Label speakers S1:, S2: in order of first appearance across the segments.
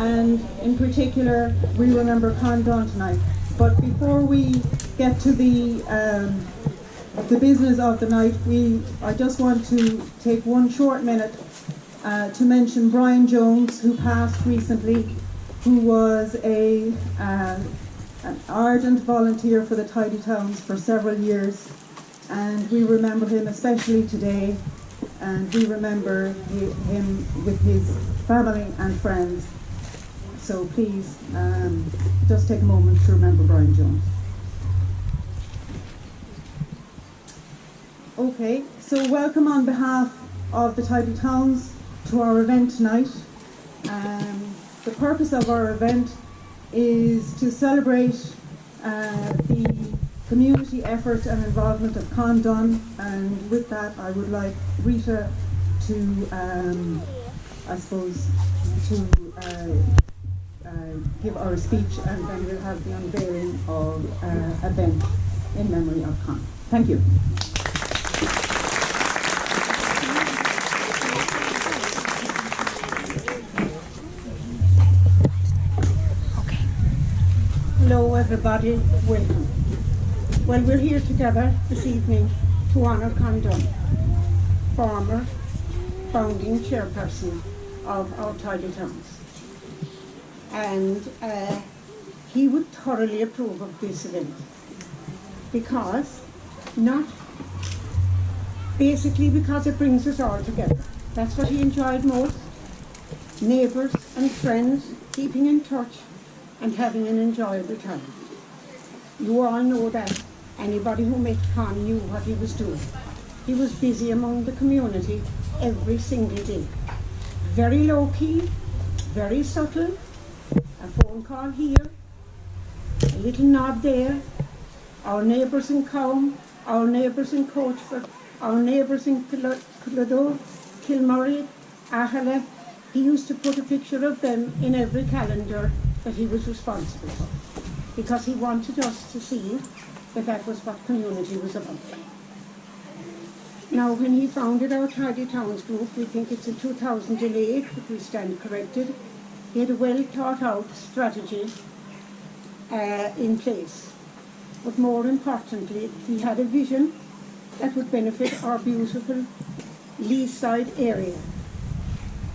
S1: and in particular we remember Con Dunne tonight. But before we get to the business of the night, I just want to take one short minute to mention Brian Jones, who passed recently, who was an ardent volunteer for the Tidy Towns for several years, and we remember him especially today, and we remember him with his family and friends. So please, just take a moment to remember Brian Jones. Okay, so welcome on behalf of the Tidy Towns to our event tonight. The purpose of our event is to celebrate the community effort and involvement of Con Dunne, and with that I would like Rita to, give our speech, and then we'll have the unveiling of a bench in memory of Con. Thank you.
S2: Hello everybody, welcome. Well, we're here together this evening to honour Con Dunne, former founding chairperson of our Tidy Towns. And he would thoroughly approve of this event, because because it brings us all together. That's what he enjoyed most. Neighbours and friends keeping in touch and having an enjoyable time. You all know that. Anybody who met Con knew what he was doing. He was busy among the community every single day. Very low key, very subtle. A phone call here, a little nod there. Our neighbours in Cowan, our neighbours in Coachford, our neighbours in Killardoe, Kilmurray, Aherle. He used to put a picture of them in every calendar that he was responsible for, because he wanted us to see that that was what community was about. Now, when he founded our Tidy Towns group, we think it's in 2008, if we stand corrected, he had a well thought out strategy in place. But more importantly, he had a vision that would benefit our beautiful Leaside area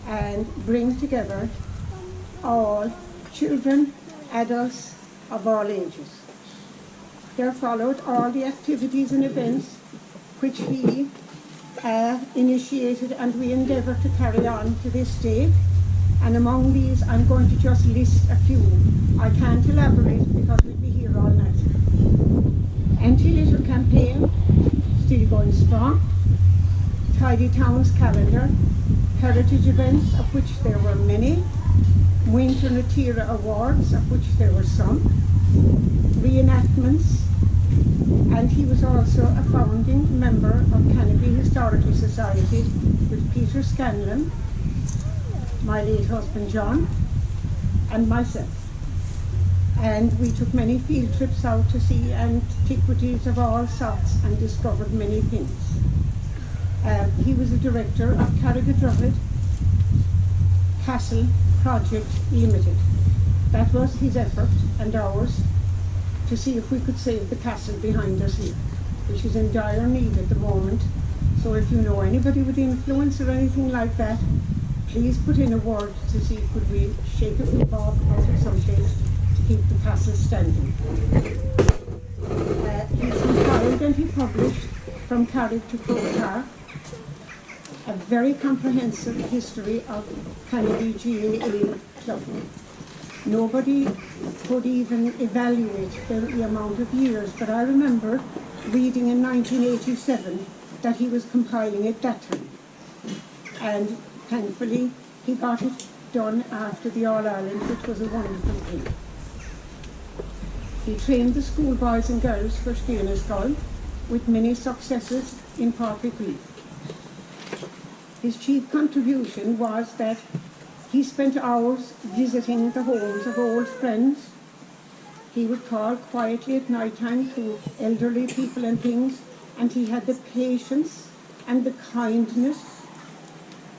S2: and bring together all children, adults of all ages. There followed all the activities and events which he initiated, and we endeavour to carry on to this day. And among these, I'm going to just list a few. I can't elaborate because we'll be here all night. Anti-litter campaign, still going strong. Tidy Towns calendar, heritage events, of which there were many. Winter Natira Awards, of which there were some. Reenactments. And he was also a founding member of Canopy Historical Society with Peter Scanlon, my late husband John, and myself. And we took many field trips out to see antiquities of all sorts and discovered many things. He was the director of Carrigadrummond Castle Project Limited. That was his effort and ours to see if we could save the castle behind us here, which is in dire need at the moment. So if you know anybody with influence or anything like that, please put in a word to see could we shake a few bob out of some place to keep the castle standing. He compiled and he published From Carrick to Croke Park a very comprehensive history of Canopy GAA Club. Nobody could even evaluate the amount of years, but I remember reading in 1987 that he was compiling it that time. And thankfully, he got it done after the All-Ireland, which was a wonderful thing. He trained the schoolboys and girls for Skeena with many successes in Páirc Uí Chaoimh. His chief contribution was that he spent hours visiting the homes of old friends. He would call quietly at night time to elderly people and things, and he had the patience and the kindness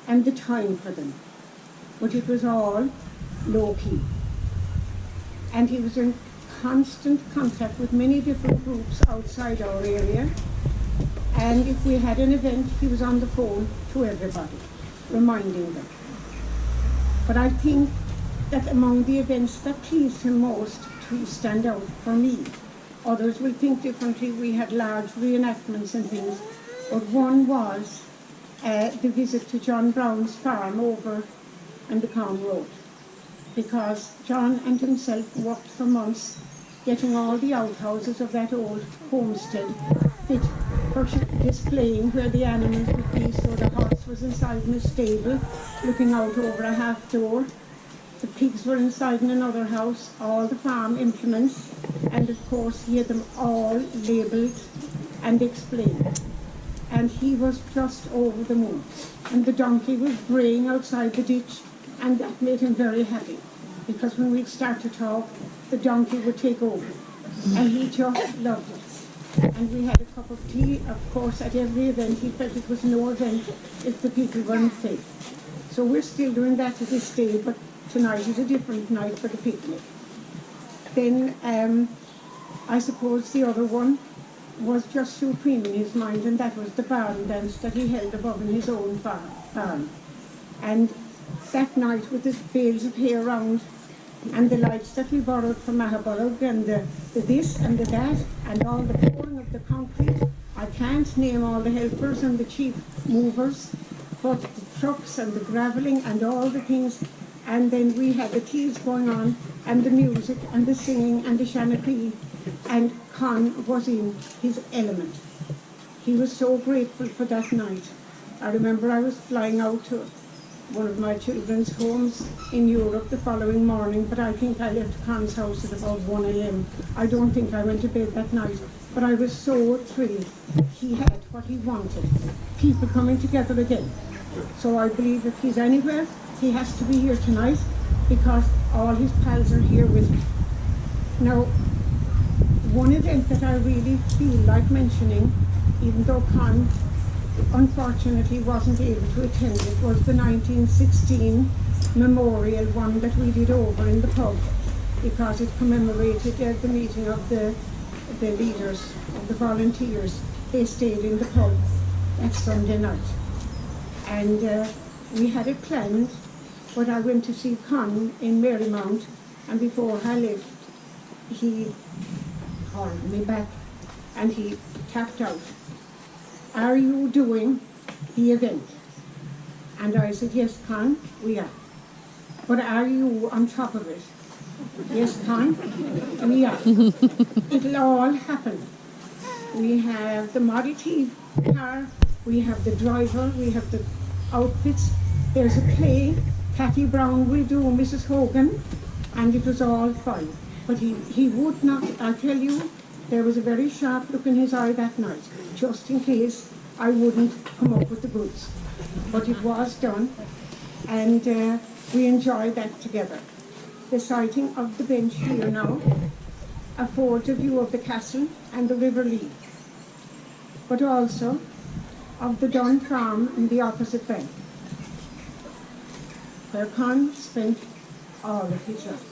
S2: and the time for them. But it was all low-key. And he was in constant contact with many different groups outside our area. And if we had an event, he was on the phone to everybody, reminding them. But I think that among the events that pleased him most, two stand out for me. Others will think differently. We had large reenactments and things, but one was the visit to John Brown's farm over on the Con Road, because John and himself worked for months getting all the outhouses of that old homestead fit for displaying where the animals would be. So the horse was inside in a stable looking out over a half door. The pigs were inside in another house, all the farm implements, and of course he had them all labelled and explained. And he was just over the moon. And the donkey was braying outside the ditch, and that made him very happy, because when we'd start to talk, the donkey would take over. And he just loved it. And we had a cup of tea, of course, at every event. He felt it was no event if the people weren't fed. So we're still doing that to this day, but tonight is a different night for the picnic. Then I suppose the other one was just supreme in his mind, and that was the barn dance that he held above in his own barn. And that night, with the bales of hay around, and the lights that we borrowed from Mahaburg, and the this and the that, and all the pouring of the concrete, I can't name all the helpers and the chief movers, but the trucks and the gravelling and all the things. And then we had the teas going on, and the music and the singing and the shanapee, and Con was in his element. He was so grateful for that night. I remember I was flying out to one of my children's homes in Europe the following morning, but I think I left Con's house at about 1 a.m. I don't think I went to bed that night, but I was so thrilled. He had what he wanted, people coming together again. So I believe if he's anywhere, he has to be here tonight, because all his pals are here with him. Now, one event that I really feel like mentioning, even though Con unfortunately wasn't able to attend it, was the 1916 memorial one that we did over in the pub, because it commemorated the meeting of the leaders, of the volunteers. They stayed in the pub that Sunday night. And we had it planned, but I went to see Con in Marymount, and before I left, he called me back and he tapped out, "Are you doing the event?" And I said, "Yes, Con, we are." "But are you on top of it?" "Yes, Con, we are." It'll all happen. We have the Model T car, we have the driver, we have the outfits, there's a play, Cathy Brown will do Mrs. Hogan, and it was all fine. But he would not, I tell you, there was a very sharp look in his eye that night, just in case I wouldn't come up with the goods. But it was done, and we enjoyed that together. The sighting of the bench here now affords a view of the castle and the River Lee, but also of the Dunne farm in the opposite bank, where Con spent all of his life.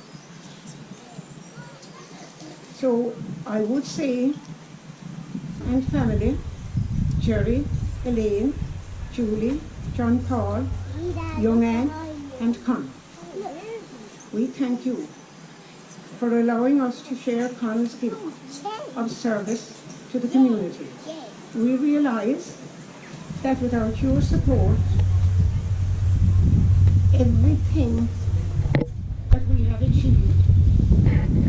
S2: So I would say, and family, Jerry, Elaine, Julie, John Paul, Young Anne, and Con, we thank you for allowing us to share Con's gift of service to the community. We realize that without your support, everything that we have achieved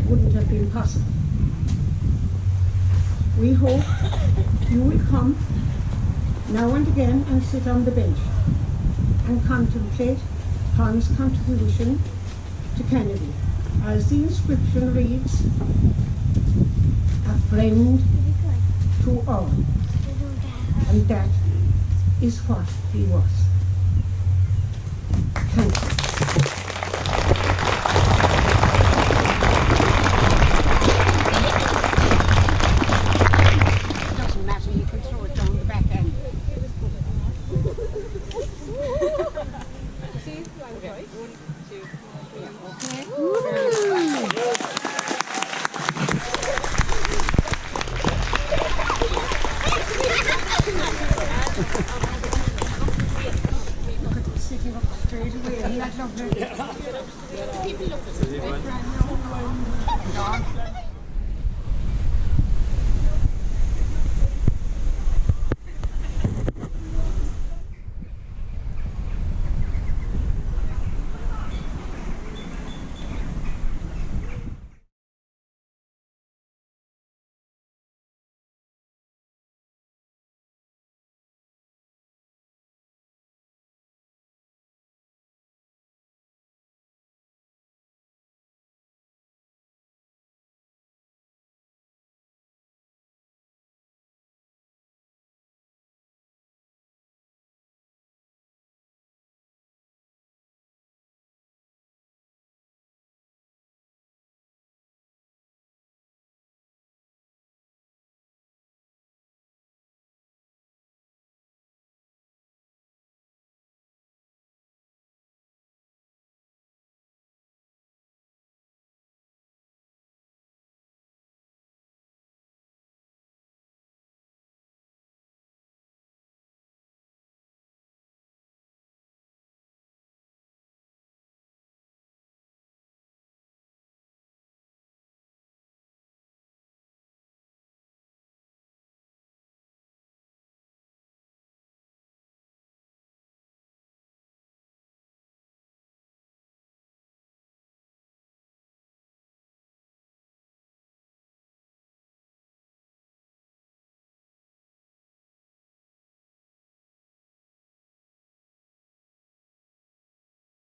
S2: wouldn't have been possible. We hope you will come now and again and sit on the bench and contemplate Con's contribution to Kennedy. As the inscription reads, "A friend to all," and that is what he was. Thank you. It doesn't matter, you can throw it down the back end. See, like right? 1, 2, 3.
S3: that lovely? People look at it right now.